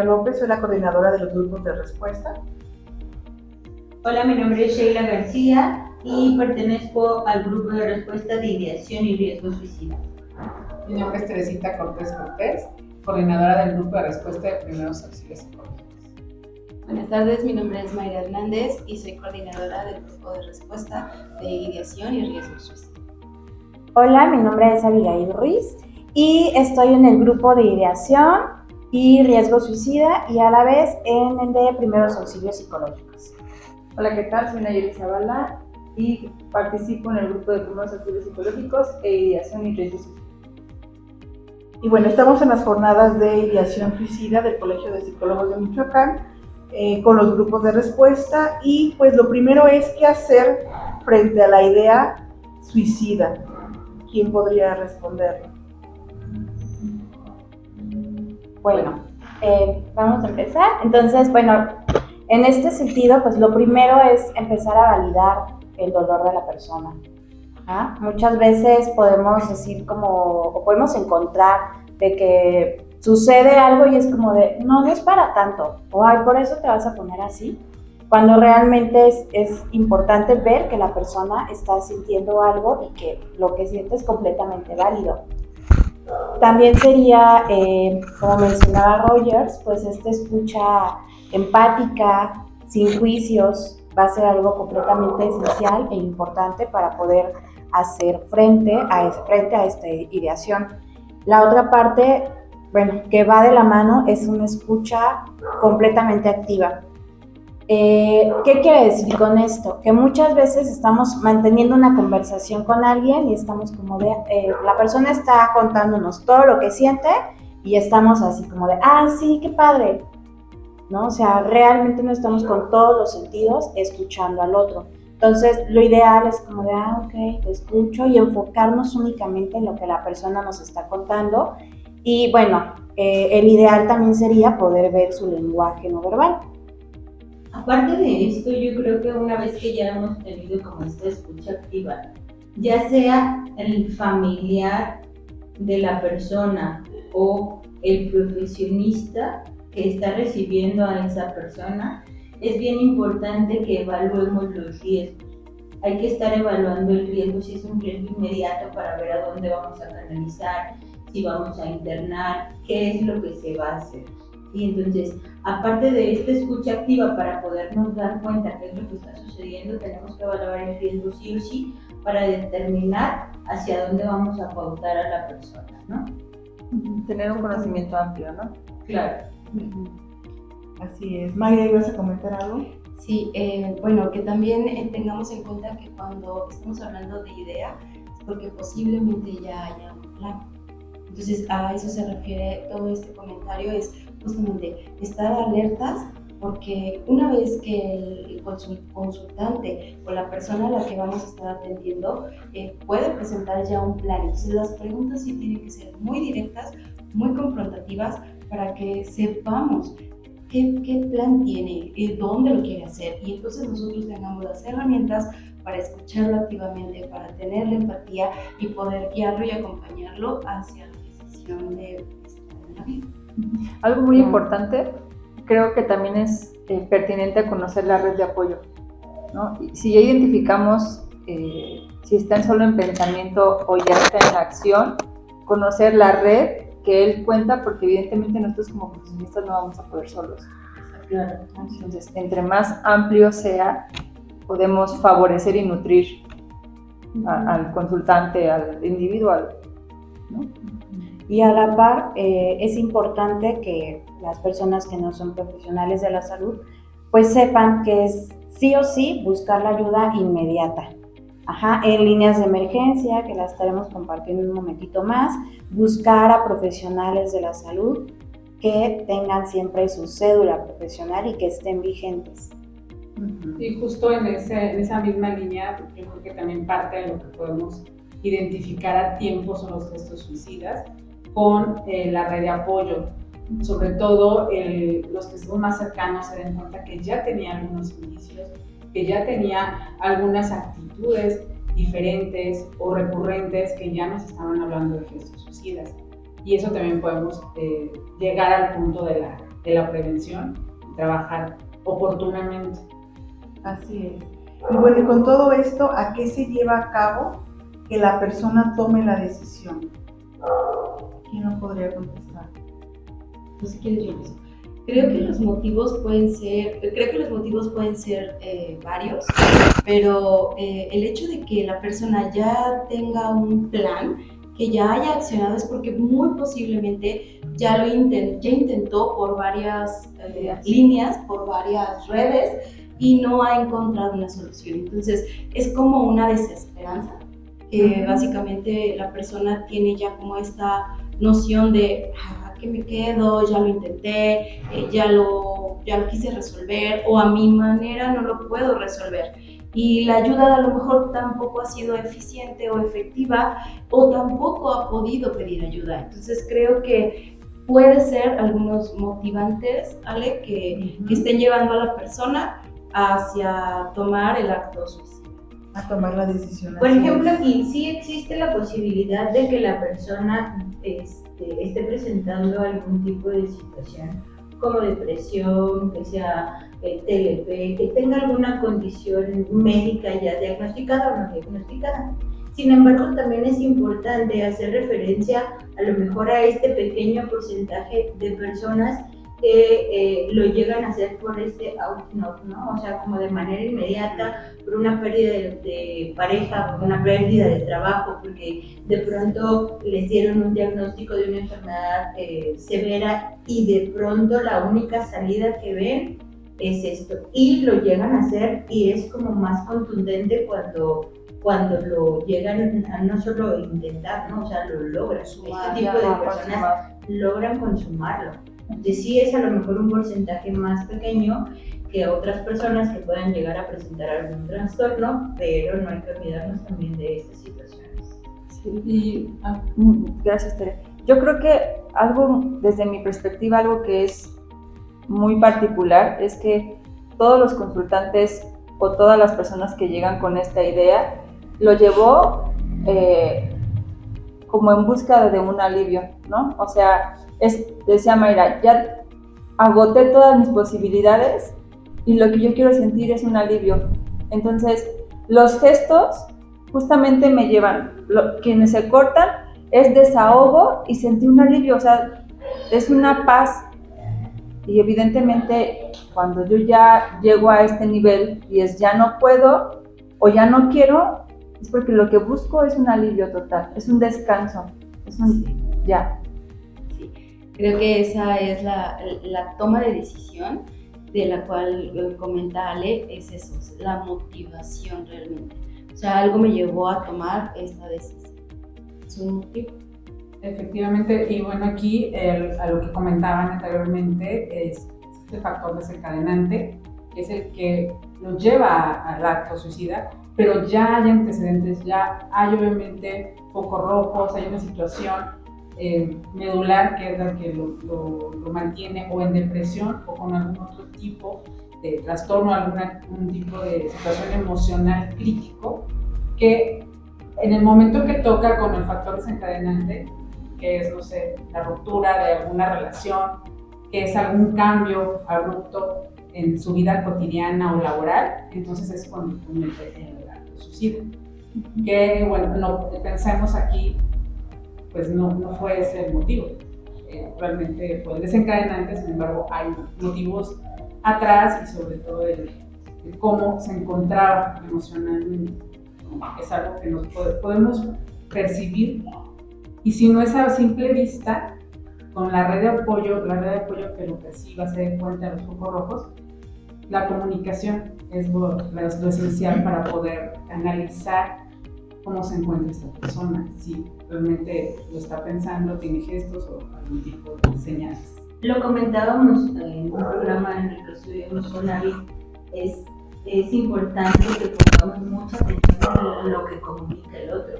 Alejandra López, soy la coordinadora de los grupos de respuesta. Hola, mi nombre es Sheila García y pertenezco al grupo de respuesta de ideación y riesgo suicida. Mi nombre es Teresita Cortés Cortés, coordinadora del grupo de respuesta de primeros auxilios psicológicos. Buenas tardes, mi nombre es Mayra Hernández y soy coordinadora del grupo de respuesta de ideación y riesgo suicida. Hola, mi nombre es Abigail Ruiz y estoy en el grupo de ideación y riesgo suicida y a la vez en el de primeros auxilios psicológicos. Hola, ¿qué tal? Soy Nayeli Zavala y participo en el grupo de primeros auxilios psicológicos e ideación y riesgo suicida. Y bueno, estamos en las jornadas de ideación suicida del Colegio de Psicólogos de Michoacán con los grupos de respuesta y pues lo primero es qué hacer frente a la idea suicida. ¿Quién podría responderlo? Bueno, vamos a empezar. Entonces, bueno, en este sentido, pues lo primero es empezar a validar el dolor de la persona. ¿Ah? Muchas veces podemos decir o podemos encontrar de que sucede algo y es como de, no es para tanto, o ay, por eso te vas a poner así, cuando realmente es importante ver que la persona está sintiendo algo y que lo que siente es completamente válido. También sería, como mencionaba Rogers, pues esta escucha empática, sin juicios, va a ser algo completamente esencial e importante para poder hacer frente a esta ideación. La otra parte, bueno, que va de la mano es una escucha completamente activa. ¿Qué quiere decir con esto? Que muchas veces estamos manteniendo una conversación con alguien y estamos como de, la persona está contándonos todo lo que siente y estamos así como de, ah, sí, qué padre, ¿no? O sea, realmente no estamos con todos los sentidos escuchando al otro. Entonces, lo ideal es como de, ok, te escucho y enfocarnos únicamente en lo que la persona nos está contando. Y bueno, el ideal también sería poder ver su lenguaje no verbal. Aparte de esto, yo creo que una vez que ya hemos tenido como esta escucha activa, ya sea el familiar de la persona o el profesionista que está recibiendo a esa persona, es bien importante que evaluemos los riesgos. Hay que estar evaluando el riesgo, si es un riesgo inmediato para ver a dónde vamos a canalizar, si vamos a internar, qué es lo que se va a hacer. Y entonces, aparte de esta escucha activa para podernos dar cuenta qué es lo que está sucediendo, tenemos que evaluar el riesgo sí o sí para determinar hacia dónde vamos a pautar a la persona, ¿no? Tener un conocimiento amplio, ¿no? Claro. Así es. Mayra, ¿ibas a comentar algo? Sí, bueno, que también tengamos en cuenta que cuando estamos hablando de idea es porque posiblemente ya haya un plan. Entonces, a eso se refiere todo este comentario, es justamente estar alertas porque una vez que el consultante o la persona a la que vamos a estar atendiendo puede presentar ya un plan. Entonces, las preguntas sí tienen que ser muy directas, muy confrontativas para que sepamos qué plan tiene, dónde lo quiere hacer y entonces nosotros tengamos las herramientas para escucharlo activamente, para tener la empatía y poder guiarlo y acompañarlo hacia la decisión de estar en la vida. Algo muy importante, creo que también es pertinente conocer la red de apoyo, ¿no? Si ya identificamos si están solo en pensamiento o ya está en acción, conocer la red que él cuenta, porque evidentemente nosotros como profesionistas no vamos a poder solos. Claro. Entonces, entre más amplio sea, podemos favorecer y nutrir al consultante, al individual, ¿no? Y a la par, es importante que las personas que no son profesionales de la salud, pues sepan que es sí o sí buscar la ayuda inmediata. En líneas de emergencia, que las estaremos compartiendo un momentito más, buscar a profesionales de la salud que tengan siempre su cédula profesional y que estén vigentes. Y justo en esa misma línea, yo creo que también parte de lo que podemos identificar a tiempo son los gestos suicidas con la red de apoyo. Sobre todo los que son más cercanos se den cuenta que ya tenía algunos indicios, que ya tenía algunas actitudes diferentes o recurrentes que ya nos estaban hablando de gestos suicidas. Y eso también podemos llegar al punto de de la prevención, trabajar oportunamente. Así es. Y bueno, y con todo esto, ¿a qué se lleva a cabo que la persona tome la decisión? ¿Quién no podría contestar? No sé quién yo empiezo. Creo que los motivos pueden ser varios, pero el hecho de que la persona ya tenga un plan, que ya haya accionado, es porque muy posiblemente ya intentó por varias líneas, por varias redes, y no ha encontrado una solución. Entonces es como una desesperanza, que básicamente la persona tiene ya como esta noción de que me quedo, ya lo intenté, ya lo quise resolver, o a mi manera no lo puedo resolver. Y la ayuda a lo mejor tampoco ha sido eficiente o efectiva, o tampoco ha podido pedir ayuda. Entonces creo que puede ser algunos motivantes, Ale, que estén llevando a la persona hacia tomar el acto suicida. A tomar la decisión. Por ejemplo, aquí sí existe la posibilidad de que la persona esté presentando algún tipo de situación como depresión, que sea TLP, que tenga alguna condición médica ya diagnosticada o no diagnosticada. Sin embargo, también es importante hacer referencia a lo mejor a este pequeño porcentaje de personas que lo llegan a hacer por este out-note, ¿no? O sea, como de manera inmediata, por una pérdida de pareja, por una pérdida de trabajo, porque de pronto les dieron un diagnóstico de una enfermedad severa y de pronto la única salida que ven es esto. Y lo llegan a hacer y es como más contundente cuando lo llegan a no solo intentar, ¿no? O sea, lo logran. Este tipo de personas logran consumarlo. Entonces sí es a lo mejor un porcentaje más pequeño que otras personas que puedan llegar a presentar algún trastorno, pero no hay que olvidarnos también de estas situaciones. Sí, gracias, Tere. Yo creo que algo, desde mi perspectiva, algo que es muy particular es que todos los consultantes o todas las personas que llegan con esta idea lo llevó como en busca de un alivio, ¿no? O sea, decía Mayra, ya agoté todas mis posibilidades y lo que yo quiero sentir es un alivio. Entonces, los gestos justamente me llevan, quienes se cortan es desahogo y sentí un alivio, o sea, es una paz. Y evidentemente, cuando yo ya llego a este nivel y es ya no puedo o ya no quiero, es porque lo que busco es un alivio total, es un descanso, es un ya. Sí, creo que esa es la toma de decisión de la cual comenta Ale, es eso, es la motivación realmente. O sea, algo me llevó a tomar esta decisión. Es un motivo. Efectivamente, y bueno, aquí a lo que comentaban anteriormente es este factor desencadenante, que es el que nos lleva al acto suicida, pero ya hay antecedentes, ya hay obviamente focos rojos, hay una situación medular que es la que lo mantiene o en depresión o con algún otro tipo de trastorno, algún tipo de situación emocional crítico, que en el momento que toca con el factor desencadenante, que es, no sé, la ruptura de alguna relación, que es algún cambio abrupto en su vida cotidiana o laboral, entonces es cuando comete el acto suicida. Que, bueno, no pensemos aquí, pues no fue ese el motivo. Realmente fue el desencadenante, sin embargo, hay motivos atrás y sobre todo el cómo se encontraba emocionalmente. Es algo que nos podemos percibir. Y si no es a simple vista, con la red de apoyo que lo perciba, se dé cuenta de los focos rojos, la comunicación es lo esencial para poder analizar cómo se encuentra esta persona, si realmente lo está pensando, tiene gestos o algún tipo de señales. Lo comentábamos en un programa en el que estuvimos con Ari, es importante que pongamos mucha atención en lo que comunica el otro.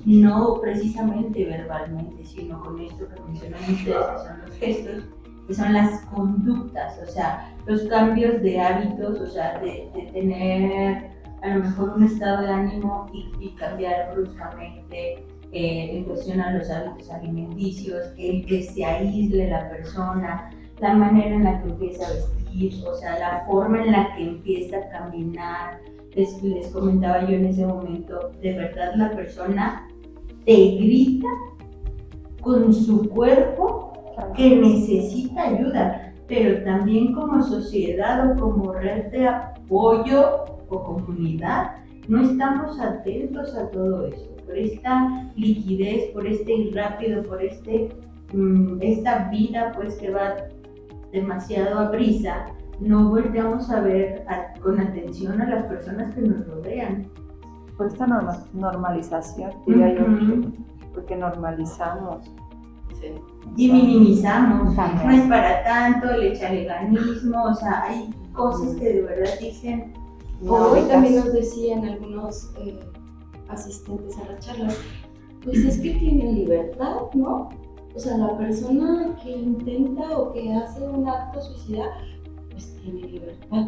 No precisamente verbalmente, sino con esto que mencionan ustedes, que son los gestos, que son las conductas, o sea, los cambios de hábitos, o sea, de tener a lo mejor un estado de ánimo y cambiar bruscamente en cuestión a los hábitos alimenticios, el que se aísle la persona, la manera en la que empieza a vestir, o sea, la forma en la que empieza a caminar. Les comentaba yo en ese momento, de verdad la persona te grita con su cuerpo que necesita ayuda, pero también como sociedad o como red de apoyo o comunidad no estamos atentos a todo eso, por esta liquidez, por este ir rápido, por esta vida pues que va demasiado a prisa. No volteamos a ver con atención a las personas que nos rodean. Por esta normalización, diría yo, porque normalizamos. Sí. Y minimizamos, no es para tanto, el echaleganismo, o sea, hay cosas que de verdad dicen. Hoy también nos decían algunos asistentes a las charlas, pues es que tienen libertad, ¿no? O sea, la persona que intenta o que hace un acto suicida, pues tiene libertad.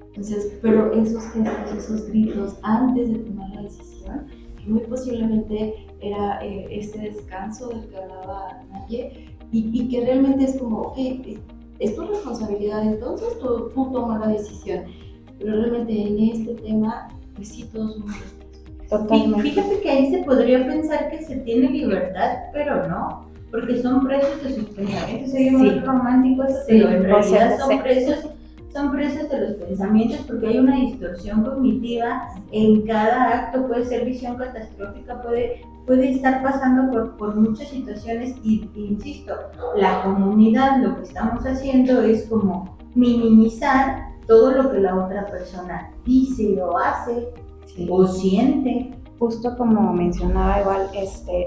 Entonces, pero esos gestos, esos gritos antes de tomar la decisión, que muy posiblemente era este descanso del que hablaba Naye, y que realmente es como, ok, es tu responsabilidad, entonces tú tomas la decisión. Pero realmente en este tema, pues sí, todos somos responsables. Totalmente. Fíjate que ahí se podría pensar que se tiene libertad, pero no, porque son presos de sus pensamientos. Sería muy romántico eso, pero en realidad son presos de los pensamientos, porque hay una distorsión cognitiva en cada acto. Puede ser visión catastrófica, puede estar pasando por muchas situaciones y insisto, la comunidad lo que estamos haciendo es como minimizar todo lo que la otra persona dice o hace o siente. Justo como mencionaba igual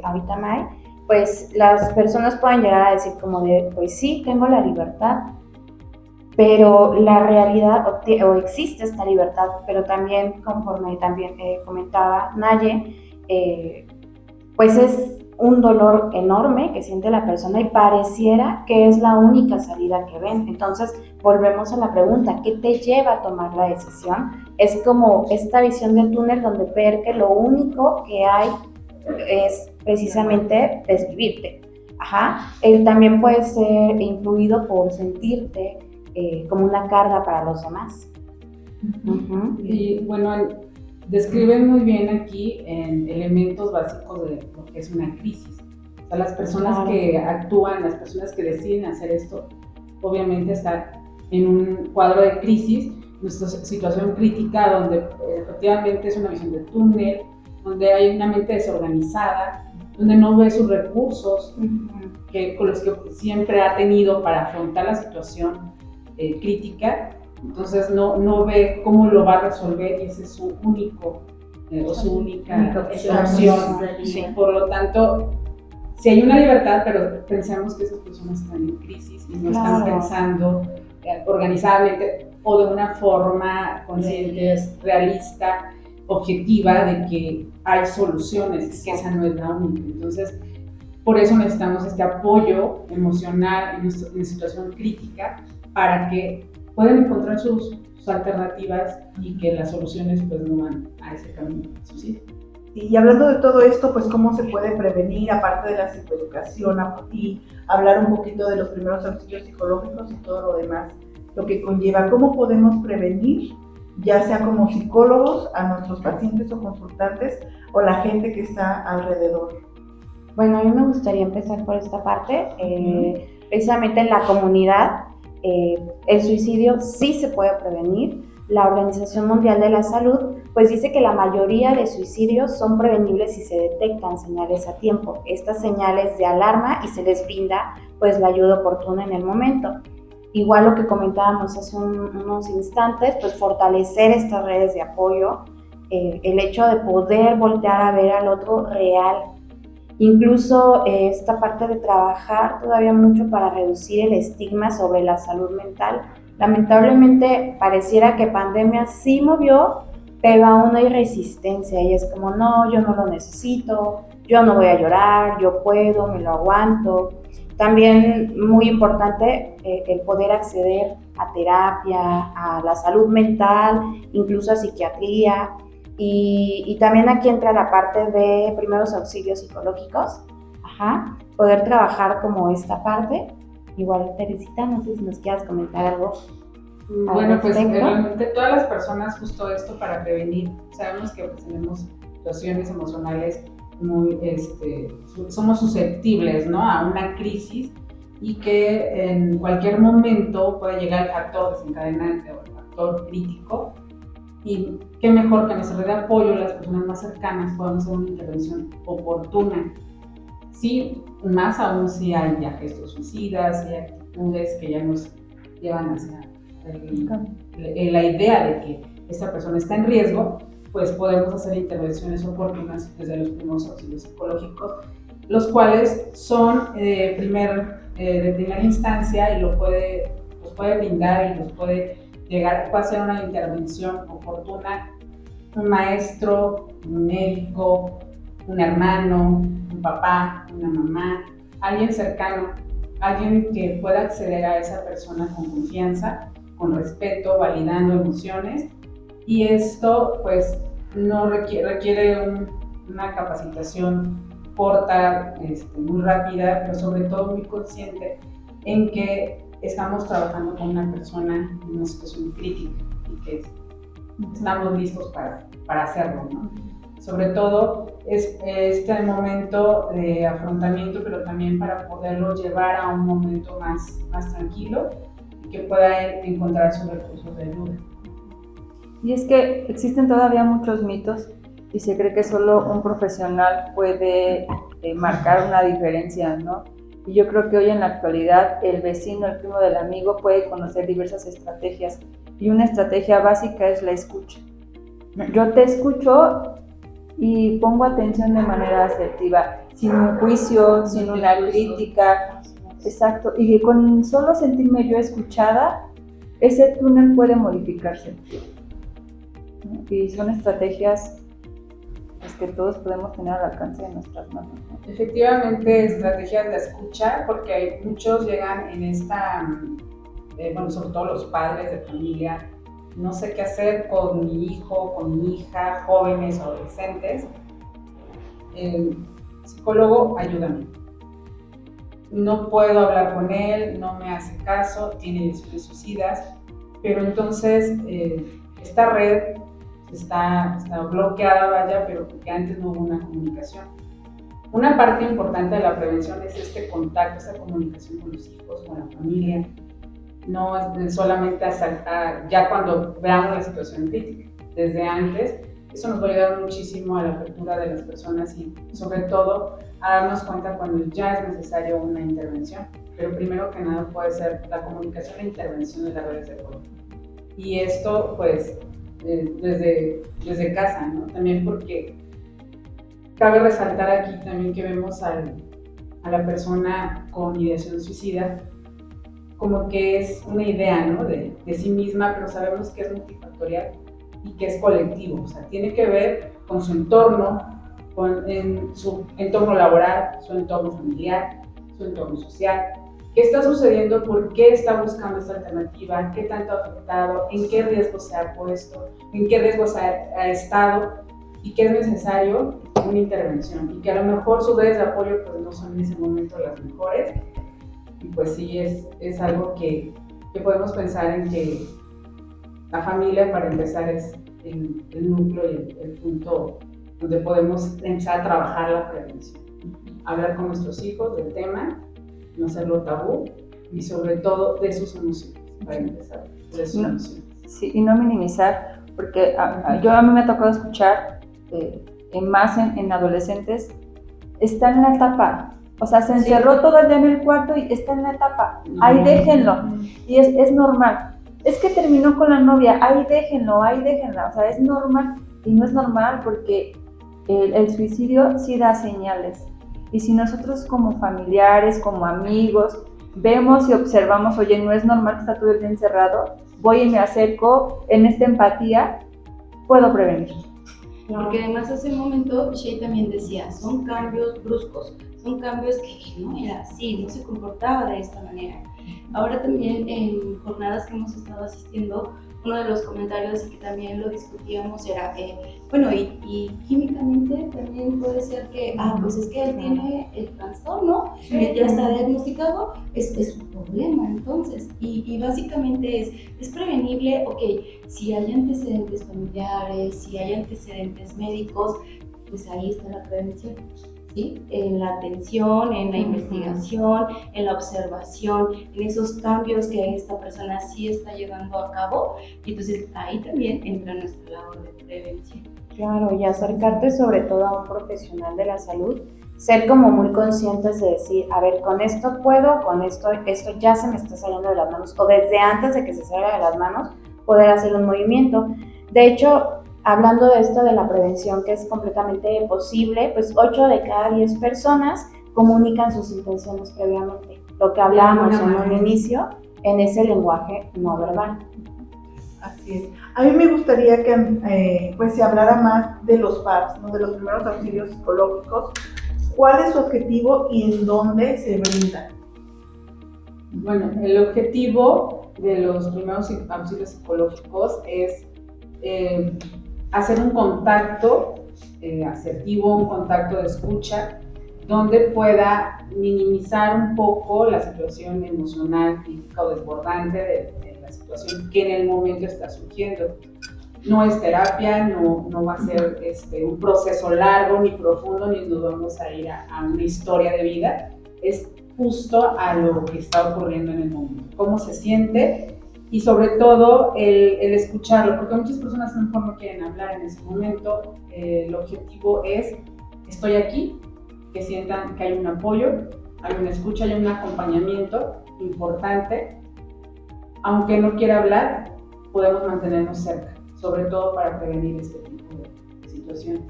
ahorita May, pues las personas pueden llegar a decir como de, pues sí, tengo la libertad, pero la realidad, o existe esta libertad, pero también, conforme también comentaba Naye, pues es un dolor enorme que siente la persona y pareciera que es la única salida que ven. Entonces, volvemos a la pregunta, ¿qué te lleva a tomar la decisión? Es como esta visión del túnel donde ver que lo único que hay es precisamente desvivirte. Él también puede ser influido por sentirte como una carga para los demás. Y bueno, describen muy bien aquí en elementos básicos de lo que es una crisis. O sea, las personas que actúan, las personas que deciden hacer esto, obviamente están en un cuadro de crisis, nuestra situación crítica, donde efectivamente es una visión de túnel, donde hay una mente desorganizada, donde no ve sus recursos con los que siempre ha tenido para afrontar la situación crítica. Entonces no ve cómo lo va a resolver y ese es su único o su única opción. Sí. Por lo tanto, si hay una libertad, pero pensamos que esas personas están en crisis y no están pensando organizadamente o de una forma consciente, realista, objetiva, de que hay soluciones, que esa no es la única. Entonces, por eso necesitamos este apoyo emocional en situación crítica para que pueden encontrar sus alternativas y que las soluciones pues no van a ese camino suicida. Y hablando de todo esto, pues cómo se puede prevenir, aparte de la psicoeducación, y hablar un poquito de los primeros auxilios psicológicos y todo lo demás, lo que conlleva, cómo podemos prevenir, ya sea como psicólogos, a nuestros pacientes o consultantes, o la gente que está alrededor. Bueno, a mí me gustaría empezar por esta parte, precisamente en la comunidad. El suicidio sí se puede prevenir. La Organización Mundial de la Salud pues dice que la mayoría de suicidios son prevenibles si se detectan señales a tiempo. Estas señales de alarma y se les brinda pues la ayuda oportuna en el momento. Igual lo que comentábamos hace unos instantes, pues fortalecer estas redes de apoyo, el hecho de poder voltear a ver al otro real. Incluso esta parte de trabajar todavía mucho para reducir el estigma sobre la salud mental. Lamentablemente pareciera que pandemia sí movió, pero aún hay resistencia y es como no, yo no lo necesito, yo no voy a llorar, yo puedo, me lo aguanto. También muy importante el poder acceder a terapia, a la salud mental, incluso a psiquiatría. Y también aquí entra la parte de primeros auxilios psicológicos, poder trabajar como esta parte Igual, Teresita, no sé si nos quieras comentar algo. Bueno, pues respecto. realmente todas las personas justo esto para prevenir. Sabemos que pues, tenemos situaciones emocionales muy, somos susceptibles, ¿no? A una crisis y que en cualquier momento puede llegar el factor desencadenante o el factor crítico. Y qué mejor que en nuestra red de apoyo las personas más cercanas puedan hacer una intervención oportuna. Sí, más aún si hay ya gestos suicidas, si hay actitudes que ya nos llevan hacia la idea de que esta persona está en riesgo, pues podemos hacer intervenciones oportunas desde los primeros auxilios psicológicos, los cuales son de primera instancia y los puede brindar y los puede llegar, puede hacer una intervención oportuna un maestro, un médico, un hermano, un papá, una mamá, alguien cercano, alguien que pueda acceder a esa persona con confianza, con respeto, validando emociones. Y esto pues no requiere una capacitación corta, muy rápida, pero sobre todo muy consciente en que estamos trabajando con una persona en una situación crítica y que estamos listos para hacerlo, ¿no? Sobre todo es el momento de afrontamiento, pero también para poderlo llevar a un momento más tranquilo y que pueda encontrar sus recursos de ayuda. Y es que existen todavía muchos mitos y se cree que solo un profesional puede marcar una diferencia, ¿no? Y yo creo que hoy en la actualidad el vecino, el primo del amigo puede conocer diversas estrategias y una estrategia básica es la escucha. Yo te escucho y pongo atención de manera asertiva, sin un juicio, sin una crítica, exacto, y con solo sentirme yo escuchada, ese túnel puede modificarse. Y son estrategias pues, que todos podemos tener al alcance de nuestras manos, ¿no? Efectivamente, estrategias de escucha, porque muchos llegan en esta, sobre todo los padres de familia, no sé qué hacer con mi hijo, con mi hija, jóvenes, adolescentes. Psicólogo, ayúdame. No puedo hablar con él, no me hace caso, tiene ideaciones suicidas, pero entonces esta red está bloqueada, vaya, pero porque antes no hubo una comunicación. Una parte importante de la prevención es este contacto, esa comunicación con los hijos, con la familia. No es solamente hasta ya cuando veamos la situación crítica, desde antes. Eso nos va a ayudar muchísimo a la apertura de las personas y sobre todo a darnos cuenta cuando ya es necesario una intervención. Pero primero que nada puede ser la comunicación e intervención de las redes de apoyo. Y esto pues desde casa, ¿no? También porque cabe resaltar aquí también que vemos a la persona con ideación suicida como que es una idea, ¿no? de sí misma, pero sabemos que es multifactorial y que es colectivo, o sea, tiene que ver con su entorno, en su entorno laboral, su entorno familiar, su entorno social. ¿Qué está sucediendo? ¿Por qué está buscando esta alternativa? ¿Qué tanto ha afectado? ¿En qué riesgo se ha puesto? ¿En qué riesgo ha estado? Y que es necesario una intervención y que a lo mejor sus redes de apoyo pues, no son en ese momento las mejores. Y pues sí, es algo que podemos pensar en que la familia, para empezar, es el núcleo y el punto donde podemos empezar a trabajar la prevención. Hablar con nuestros hijos del tema, no hacerlo tabú y sobre todo de sus emociones, para empezar, de sus emociones. Sí, y no minimizar, porque a mí me ha tocado escuchar, más en adolescentes, está en la etapa. O sea, se encerró todo el día en el cuarto y está en la etapa. Ahí déjenlo. Y es normal. Es que terminó con la novia. Ahí déjenlo, ahí déjenla. O sea, es normal. Y no es normal porque el suicidio sí da señales. Y si nosotros como familiares, como amigos, vemos y observamos, oye, no es normal que está todo el día encerrado, voy y me acerco, en esta empatía, puedo prevenir. Porque además hace un momento Shea también decía, son cambios bruscos, son cambios que no era así, no se comportaba de esta manera. Ahora también en jornadas que hemos estado asistiendo, uno de los comentarios y que también lo discutíamos era, bueno, y químicamente también puede ser que, pues es que él tiene el trastorno, ya está diagnosticado, es un problema entonces. Y básicamente es prevenible, ok, si hay antecedentes familiares, si hay antecedentes médicos, pues ahí está la prevención. ¿Sí? En la atención, en la investigación, en la observación, en esos cambios que esta persona sí está llevando a cabo. Y entonces ahí también entra nuestra labor de prevención. Claro, y acercarte sobre todo a un profesional de la salud, ser como muy conscientes de decir, a ver, con esto puedo, con esto ya se me está saliendo de las manos, o desde antes de que se salga de las manos, poder hacer un movimiento. De hecho, hablando de esto de la prevención, que es completamente posible, pues 8 de cada 10 personas comunican sus intenciones previamente. Lo que hablábamos en un inicio, en ese lenguaje no verbal. Así es. A mí me gustaría que pues se hablara más de los PAPS, ¿no? De los primeros auxilios psicológicos. ¿Cuál es su objetivo y en dónde se brindan? Bueno, el objetivo de los primeros auxilios psicológicos es hacer un contacto asertivo, un contacto de escucha, donde pueda minimizar un poco la situación emocional, crítica o desbordante de la situación que en el momento está surgiendo. No es terapia, no va a ser un proceso largo ni profundo, ni nos vamos a ir a una historia de vida. Es justo a lo que está ocurriendo en el momento, cómo se siente y sobre todo el escucharlo, porque muchas personas a lo mejor no quieren hablar en ese momento. El objetivo es, estoy aquí, que sientan que hay un apoyo, hay una escucha, hay un acompañamiento importante. Aunque no quiera hablar, podemos mantenernos cerca, sobre todo para prevenir este tipo de situaciones.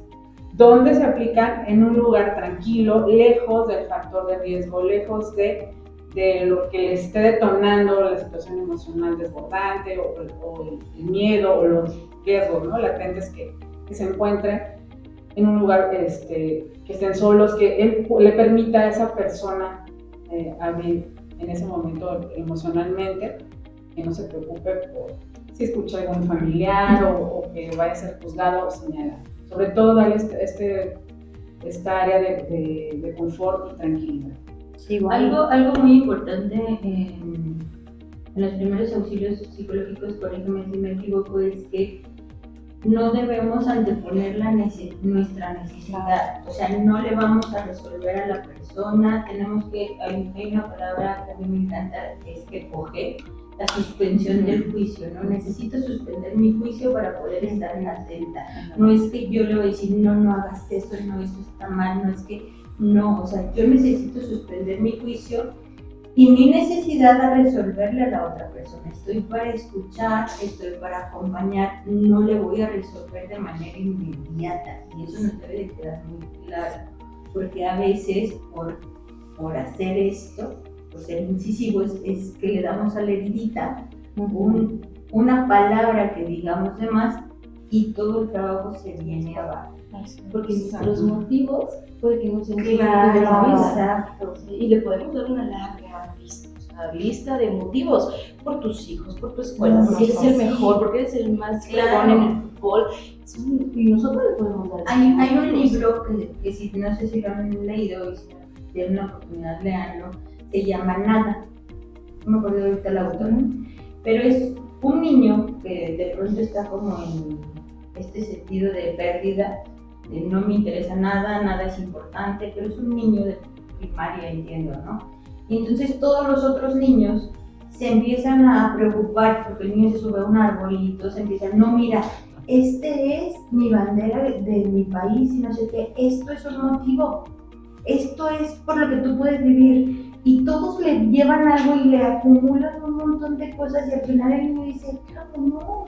¿Dónde se aplican? En un lugar tranquilo, lejos del factor de riesgo, lejos de lo que le esté detonando la situación emocional desbordante o el miedo o los riesgos, ¿no? Latentes que se encuentren en un lugar que estén solos, que él le permita a esa persona abrir en ese momento emocionalmente, que no se preocupe por si escucha algún familiar o que vaya a ser juzgado o señalado. Sobre todo darle esta área de confort y tranquilidad. Sí, bueno. Algo muy importante en los primeros auxilios psicológicos, corrígeme si me equivoco, es que no debemos anteponer nuestra necesidad. O sea, no le vamos a resolver a la persona, hay una palabra que a mí me encanta, que es que coge la suspensión del juicio, ¿no? Necesito suspender mi juicio para poder estar atenta. No es que yo le voy a decir, no hagas eso, no, eso está mal, no es que, no, o sea, yo necesito suspender mi juicio y mi necesidad a resolverle a la otra persona. Estoy para escuchar, estoy para acompañar, no le voy a resolver de manera inmediata. Y eso nos debe de quedar muy claro, porque a veces por hacer esto, por ser incisivo, es que le damos a la heridita una palabra que digamos de más y todo el trabajo se viene abajo. Porque los motivos puede que no sean Claro, de la vida. exacto. Y le podemos dar una larga lista, o sea, lista de motivos por tus hijos, por tu escuela, porque eres el mejor, porque eres el más fregón en el fútbol. Y nosotros le podemos dar. Hay un libro que si no sé si lo han leído y si tienen una oportunidad, leanlo, se llama Nada. No me acuerdo ahorita el autor, pero es un niño que de pronto está como en este sentido de pérdida, de no me interesa nada es importante, pero es un niño de primaria, entiendo, ¿no? Y entonces todos los otros niños se empiezan a preocupar porque el niño se sube a un arbolito, se empiezan, no, mira, este es mi bandera de mi país y no sé qué, esto es un motivo, esto es por lo que tú puedes vivir. Y todos le llevan algo y le acumulan un montón de cosas y al final el niño dice, claro, no.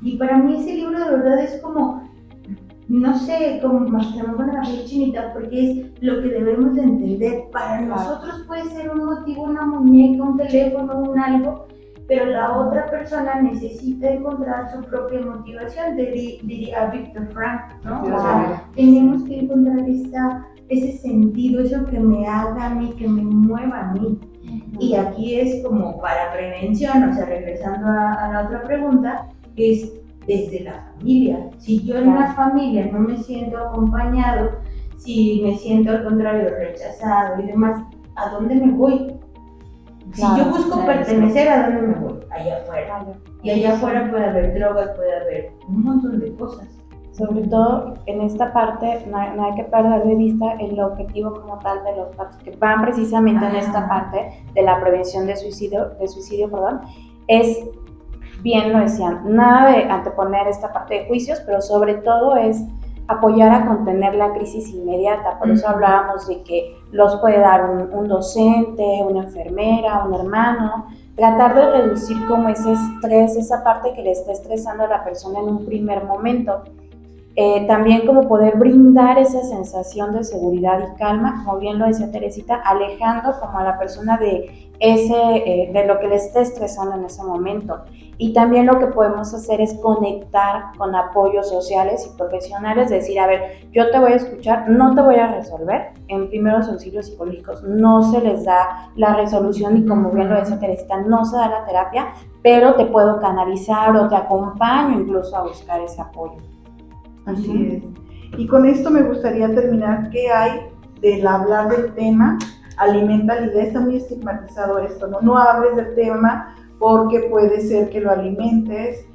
Y para mí ese libro de verdad es como, no sé, como más que me pone la piel chinita, porque es lo que debemos de entender. Para nosotros puede ser un motivo, una muñeca, un teléfono, un algo, pero la otra persona necesita encontrar su propia motivación, diría Víctor Frank, ¿no? O sea, tenemos que encontrar ese sentido, eso que me haga a mí, que me mueva a mí. Y aquí es como para prevención, o sea, regresando a la otra pregunta, que es desde la familia. Si yo en la familia no me siento acompañado, si me siento al contrario rechazado y demás, ¿a dónde me voy? Si yo busco pertenecer, ¿a dónde me voy? Allá afuera. Y allá afuera puede haber drogas, puede haber un montón de cosas. Sobre todo en esta parte no hay que perder de vista el objetivo como tal de los pactos que van precisamente en esta parte de la prevención de suicidio, es, bien lo decían, nada de anteponer esta parte de juicios, pero sobre todo es apoyar a contener la crisis inmediata. Por eso hablábamos de que los puede dar un docente, una enfermera, un hermano, tratar de reducir como ese estrés, esa parte que le está estresando a la persona en un primer momento. También como poder brindar esa sensación de seguridad y calma, como bien lo decía Teresita, alejando como a la persona de lo que le esté estresando en ese momento. Y también lo que podemos hacer es conectar con apoyos sociales y profesionales, decir, a ver, yo te voy a escuchar, no te voy a resolver. En primeros auxilios psicológicos no se les da la resolución y como bien lo decía Teresita, no se da la terapia, pero te puedo canalizar o te acompaño incluso a buscar ese apoyo. Así es. Y con esto me gustaría terminar. ¿Qué hay del hablar del tema? Alimenta la idea. Está muy estigmatizado esto, ¿no? No hables del tema porque puede ser que lo alimentes,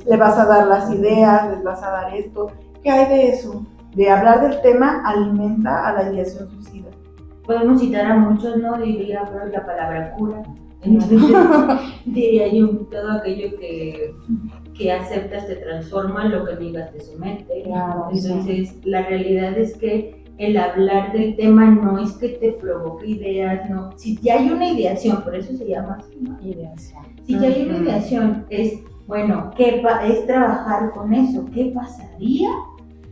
le vas a dar las ideas, les vas a dar esto. ¿Qué hay de eso? De hablar del tema alimenta a la ideación suicida. Podemos citar a muchos, ¿no? Diría la palabra cura. Entonces, diría yo, todo aquello que aceptas te transforma, lo que digas te somete. Claro, entonces, la realidad es que el hablar del tema no es que te provoque ideas, no. Si ya hay una ideación, por eso se llama así, ¿no? Ideación. Si ya hay una ideación, es, bueno, es trabajar con eso. ¿Qué pasaría?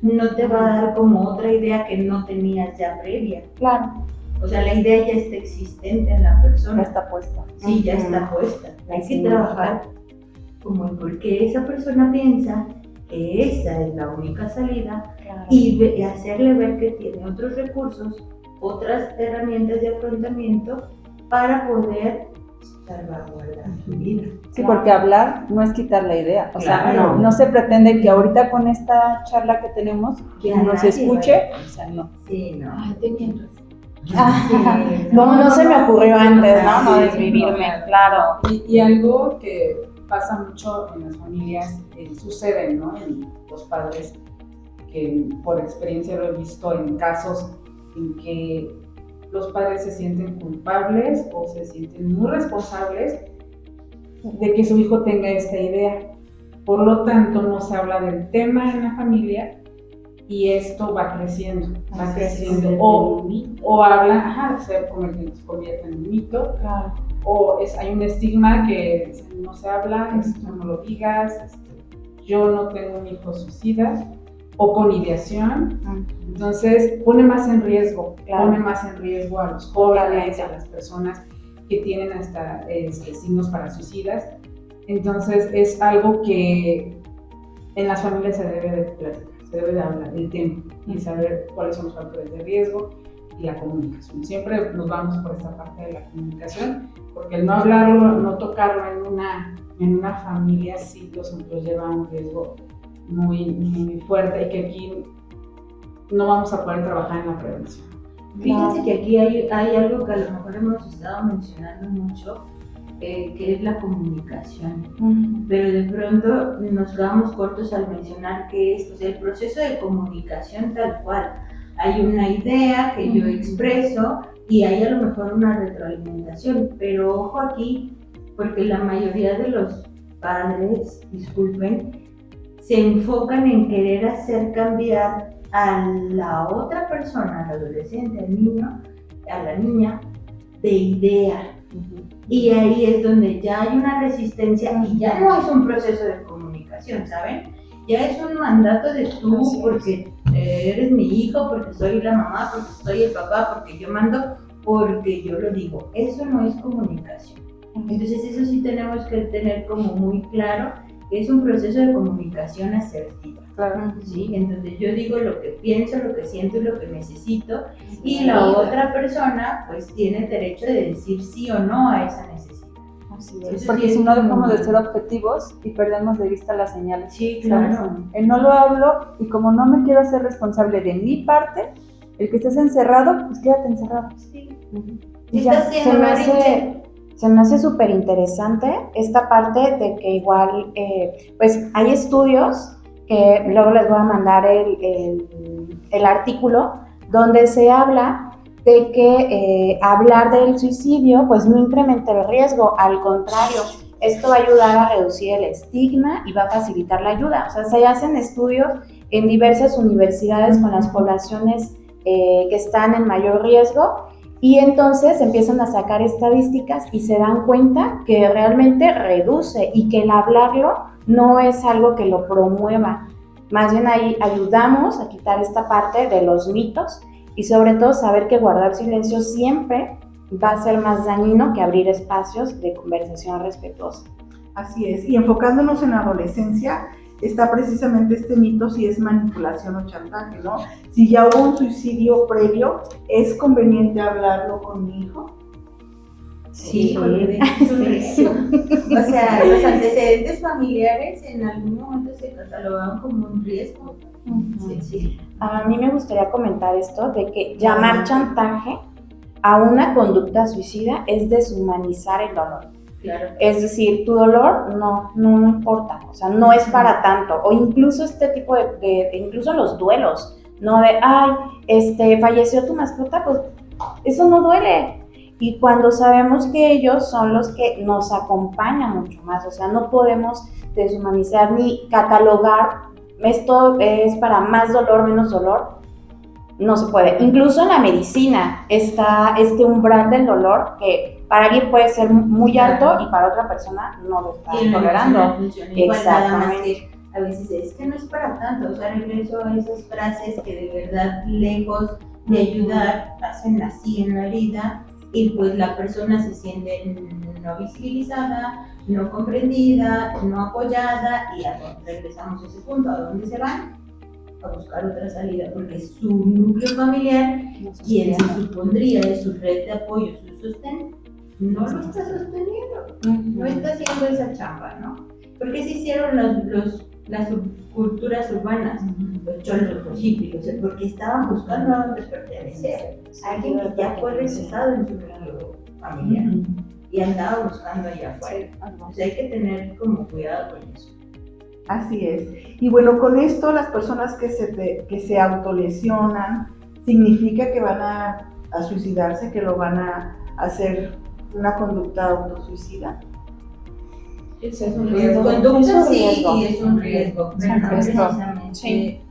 No te va a dar como otra idea que no tenías ya previa. Claro. O sea, la idea ya está existente en la persona. Ya está puesta. Sí, ya está puesta. Hay que trabajar como en por qué esa persona piensa que esa es la única salida, claro, y hacerle ver que tiene otros recursos, otras herramientas de afrontamiento para poder salvaguardar su vida. Sí, porque hablar no es quitar la idea. O sea, Claro. no se pretende que ahorita con esta charla que tenemos, quien Ya nos nadie escuche, va o sea, no. Sí, no. Ay, tenían razón. Sí, No se me ocurrió antes, ¿no? No sí, desvivirme, no, claro. Y algo que pasa mucho en las familias, sucede, ¿no? En los padres, que por experiencia lo he visto en casos en que los padres se sienten culpables o se sienten muy responsables de que su hijo tenga esta idea. Por lo tanto, no se habla del tema en la familia y esto va creciendo. O habla, se convierte en un mito. Claro. O hay un estigma que no se habla, esto no lo digas, yo no tengo un hijo suicida, o con ideación. Entonces pone más en riesgo, a los jóvenes, a las personas que tienen hasta signos para suicidas. Entonces es algo que en las familias se debe de platicar, se debe de hablar el tema y saber cuáles son los factores de riesgo y la comunicación. Siempre nos vamos por esta parte de la comunicación, porque el no hablarlo, no tocarlo en una familia sí los lleva a un riesgo muy, muy fuerte y que aquí no vamos a poder trabajar en la prevención. Fíjense que aquí hay algo que a lo mejor hemos estado mencionando mucho, que es la comunicación. Pero de pronto nos quedamos cortos al mencionar que es, o sea, el proceso de comunicación tal cual. Hay una idea que yo expreso y hay a lo mejor una retroalimentación, pero ojo aquí, porque la mayoría de los padres, disculpen, se enfocan en querer hacer cambiar a la otra persona, al adolescente, al niño, a la niña, de idea. Y ahí es donde ya hay una resistencia y ya no es un proceso de comunicación, ¿saben? Ya es un mandato de tú, porque eres mi hijo, porque soy la mamá, porque soy el papá, porque yo mando, porque yo lo digo. Eso no es comunicación. Entonces eso sí tenemos que tener como muy claro que es un proceso de comunicación asertiva. Claro. ¿Sí? Entonces yo digo lo que pienso, lo que siento y lo que necesito, y la otra persona pues tiene derecho de decir sí o no a esa necesidad. Así Sí, es. sí, Porque sí, si no es dejamos como- de ser objetivos y perdemos de vista las señales. Sí, ¿sabes? claro. El no lo hablo y como no me quiero hacer responsable de mi parte, el que estés encerrado, pues quédate encerrado. Sí. Y Si ya. estás haciendo berrinche, Se me hace súper interesante esta parte de que igual, pues hay estudios que luego les voy a mandar el artículo donde se habla de que hablar del suicidio pues no incrementa el riesgo, al contrario, esto va a ayudar a reducir el estigma y va a facilitar la ayuda. O sea, se hacen estudios en diversas universidades con las poblaciones que están en mayor riesgo. Y entonces empiezan a sacar estadísticas y se dan cuenta que realmente reduce y que el hablarlo no es algo que lo promueva. Más bien ahí ayudamos a quitar esta parte de los mitos y sobre todo saber que guardar silencio siempre va a ser más dañino que abrir espacios de conversación respetuosa. Así es, y enfocándonos en la adolescencia, está precisamente este mito si es manipulación o chantaje, ¿no? Si ya hubo un suicidio previo, ¿es conveniente hablarlo con mi hijo? sí, de hecho es un riesgo. O sea, los antecedentes familiares en algún momento se catalogaban como un riesgo. Sí, sí. A mí me gustaría comentar esto de que llamar chantaje a una conducta suicida es deshumanizar el dolor. Claro. Es decir, tu dolor no importa, o sea, no es para tanto. O incluso este tipo incluso los duelos, ¿no? De, ay, falleció tu mascota, pues eso no duele. Y cuando sabemos que ellos son los que nos acompañan mucho más, o sea, no podemos deshumanizar ni catalogar, esto es para más dolor, menos dolor, no se puede. Incluso en la medicina está este umbral del dolor que para alguien puede ser muy alto y para otra persona no lo está Y en la tolerando. emoción funciona igual, nada más Exactamente. que a veces es que no es para tanto, o sea, regreso a esas frases que de verdad, lejos de ayudar, hacen así en la herida y pues la persona se siente no visibilizada, no comprendida, no apoyada y regresamos a ese punto, ¿a dónde se van? A buscar otra salida, porque su núcleo familiar, quien se supondría de su red de apoyo, su sostén, no lo está sosteniendo, no está haciendo esa chamba, ¿no? Porque se hicieron las subculturas urbanas, los cholos, los hippies, porque estaban buscando a dónde pertenecer, alguien que ya fue rechazado en su núcleo familiar y andaba buscando allá afuera. Entonces hay que tener como cuidado con eso. Así es. Y bueno, con esto las personas que se autolesionan, ¿significa que van a suicidarse, que lo van a hacer una conducta autosuicida? Ese es un Pues, riesgo. conducta sí, riesgo. y es un riesgo, pero no riesgo. precisamente Sí.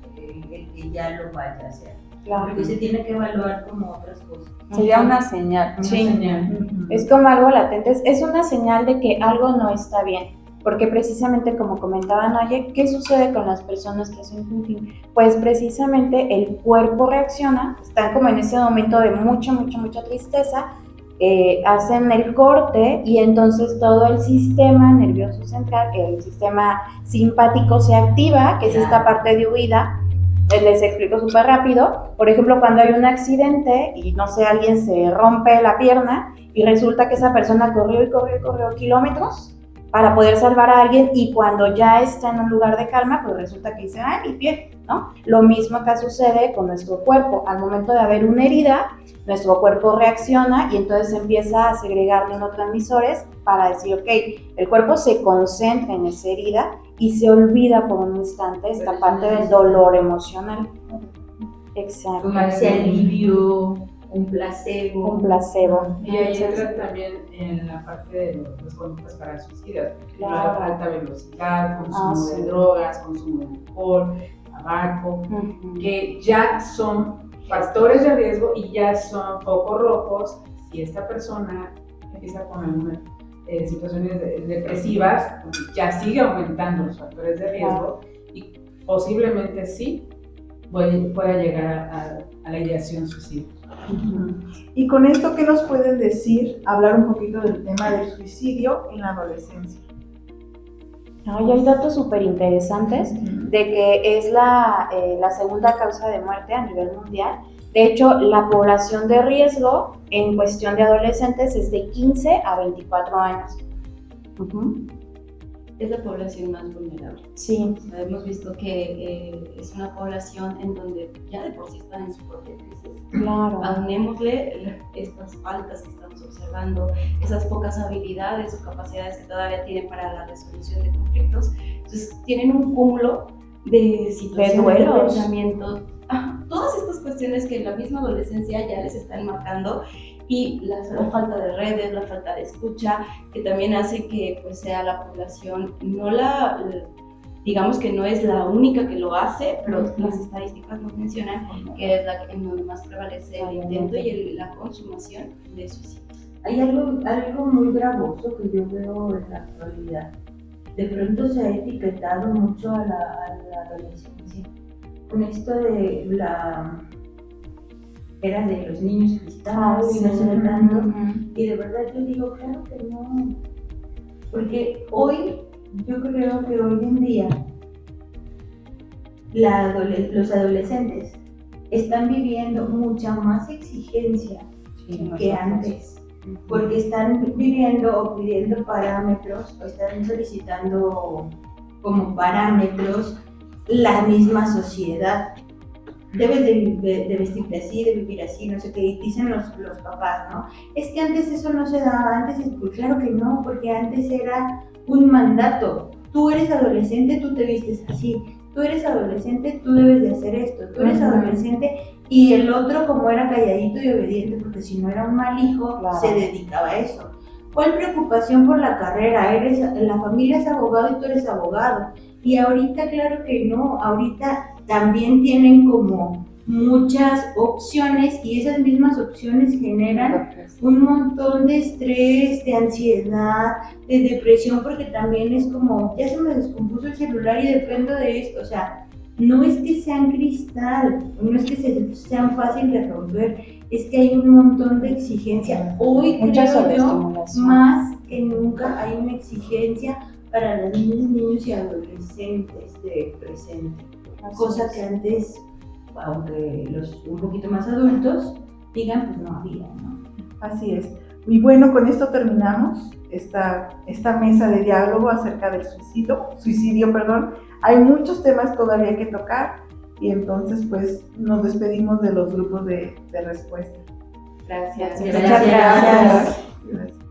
el que ya lo vaya a hacer. Claro. Porque se tiene que evaluar como otras cosas. Sería una señal. Una Sí. señal. Es como algo latente, es una señal de que algo no está bien, porque precisamente como comentaban, oye, ¿qué sucede con las personas que hacen cooking? Pues precisamente el cuerpo reacciona, están como en ese momento de mucha tristeza, hacen el corte y entonces todo el sistema nervioso central, el sistema simpático se activa, que es esta parte de huida. Les explico súper rápido. Por ejemplo, cuando hay un accidente y no sé, alguien se rompe la pierna y resulta que esa persona corrió kilómetros para poder salvar a alguien y cuando ya está en un lugar de calma, pues resulta que dice, ¡ay, mi pie! ¿No? Lo mismo acá sucede con nuestro cuerpo. Al momento de haber una herida, nuestro cuerpo reacciona y entonces empieza a segregar neurotransmisores para decir, ok, el cuerpo se concentra en esa herida y se olvida por un instante esta parte del dolor emocional. Exacto. Como ese alivio, un placebo. Un placebo. Y ahí entra también en la parte de las conductas para suicidas, Claro. la alta velocidad, consumo sí. de drogas, consumo de alcohol, tabaco, que ya son factores de riesgo y ya son focos rojos si esta persona empieza con algunas situaciones depresivas, ya sigue aumentando los factores de riesgo y posiblemente sí pueda llegar a la ideación suicida. Y con esto, ¿qué nos pueden decir? Hablar un poquito del tema del suicidio en la adolescencia. No, y hay datos súper interesantes de que es la segunda causa de muerte a nivel mundial. De hecho, la población de riesgo en cuestión de adolescentes es de 15 a 24 años. Ujú. Es la población más vulnerable. Sí, O sea, hemos visto que es una población en donde ya de por sí están en su propia crisis. claro. Aunémosle estas faltas que estamos observando, esas pocas habilidades o capacidades que todavía tienen para la resolución de conflictos. Entonces, tienen un cúmulo de situaciones, de duelos. pensamientos, todas estas cuestiones que en la misma adolescencia ya les están marcando, y la falta de redes, la falta de escucha, que también hace que pues sea la población, digamos que no es la única que lo hace, pero las estadísticas nos mencionan que es la en donde más prevalece el intento y la consumación de suicidios. Hay algo muy gravoso que yo veo en la actualidad. De pronto se ha etiquetado mucho a la adolescencia con esto de la era de los niños cristal y no sé qué tanto. Y de verdad yo digo, claro que no. Porque yo creo que hoy en día los adolescentes están viviendo mucha más exigencia que antes. Porque están viviendo o pidiendo parámetros, o están solicitando como parámetros la misma sociedad. Debes de vestirte así, de vivir así, no sé qué, dicen los papás, ¿no? Es que antes eso no se daba, antes, pues claro que no, porque antes era un mandato. Tú eres adolescente, tú te vistes así. Tú eres adolescente, tú debes de hacer esto. Tú eres adolescente, y el otro, como era calladito y obediente, porque si no era un mal hijo, Claro. se dedicaba a eso. ¿Cuál preocupación por la carrera? La familia es abogado y tú eres abogado. Y ahorita, claro que no, ahorita también tienen como muchas opciones, y esas mismas opciones generan un montón de estrés, de ansiedad, de depresión, porque también es como, ya se me descompuso el celular y dependo de esto. O sea, no es que sean cristal, no es que sean fáciles de romper, es que hay un montón de exigencia. Hoy Mucha creo yo, sobreestimulación. más que nunca hay una exigencia para las niños y adolescentes de presente. Cosa que antes, aunque los un poquito más adultos digan, pues no había, ¿no? Así es. Y bueno, con esto terminamos esta mesa de diálogo acerca del suicidio. Hay muchos temas todavía que tocar, y entonces pues nos despedimos de los grupos de respuesta. Gracias. Muchas gracias. Gracias.